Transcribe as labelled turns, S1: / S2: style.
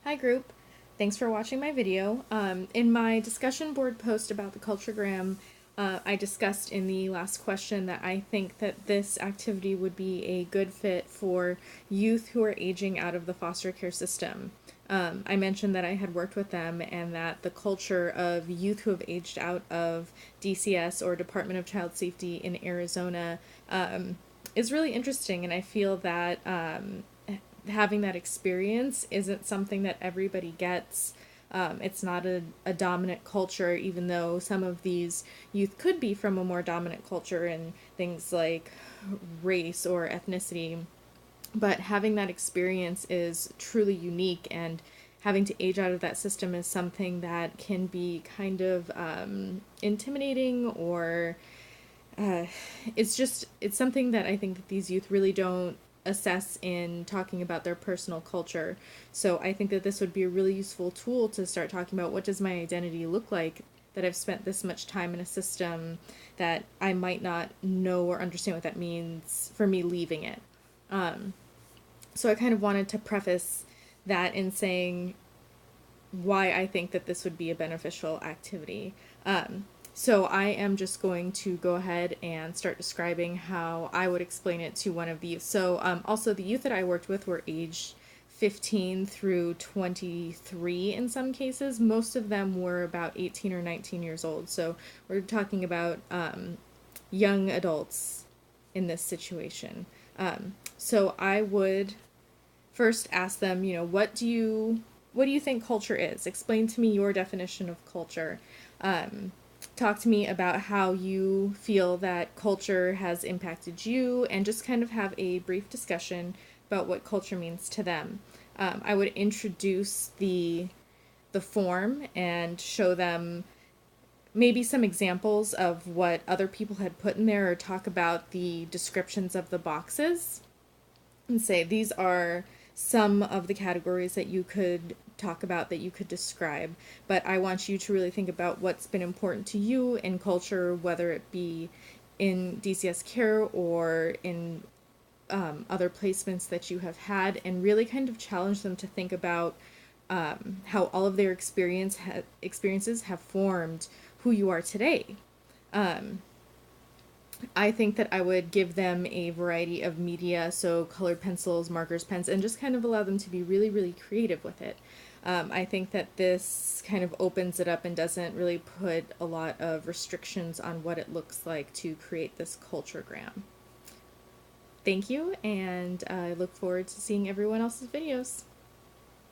S1: Hi group, thanks for watching my video. In my discussion board post about the Culturagram, I discussed in the last question that I think that this activity would be a good fit for youth who are aging out of the foster care system. I mentioned that I had worked with them and that the culture of youth who have aged out of DCS or Department of Child Safety in Arizona is really interesting, and I feel that having that experience isn't something that everybody gets. It's not a dominant culture, even though some of these youth could be from a more dominant culture in things like race or ethnicity. But having that experience is truly unique, and having to age out of that system is something that can be kind of intimidating, or uh, it's something that I think that these youth really don't assess in talking about their personal culture. So I think that this would be a really useful tool to start talking about what does my identity look like that I've spent this much time in a system that I might not know or understand what that means for me leaving it. So I kind of wanted to preface that in saying why I think that this would be a beneficial activity. So I am just going to go ahead and start describing how I would explain it to one of the youth. So also the youth that I worked with were aged 15 through 23 in some cases. Most of them were about 18 or 19 years old. So we're talking about young adults in this situation. So I would first ask them, what do you think culture is? Explain to me your definition of culture. Talk to me about how you feel that culture has impacted you, and just kind of have a brief discussion about what culture means to them. I would introduce the form and show them maybe some examples of what other people had put in there, or talk about the descriptions of the boxes and say these are some of the categories that you could talk about, that you could describe. But I want you to really think about what's been important to you in culture, whether it be in DCS care or in other placements that you have had, and really kind of challenge them to think about how all of their experiences have formed who you are today. I think that I would give them a variety of media, so colored pencils, markers, pens, and just kind of allow them to be really, really creative with it. I think that this kind of opens it up and doesn't really put a lot of restrictions on what it looks like to create this culturegram. Thank you, and I look forward to seeing everyone else's videos.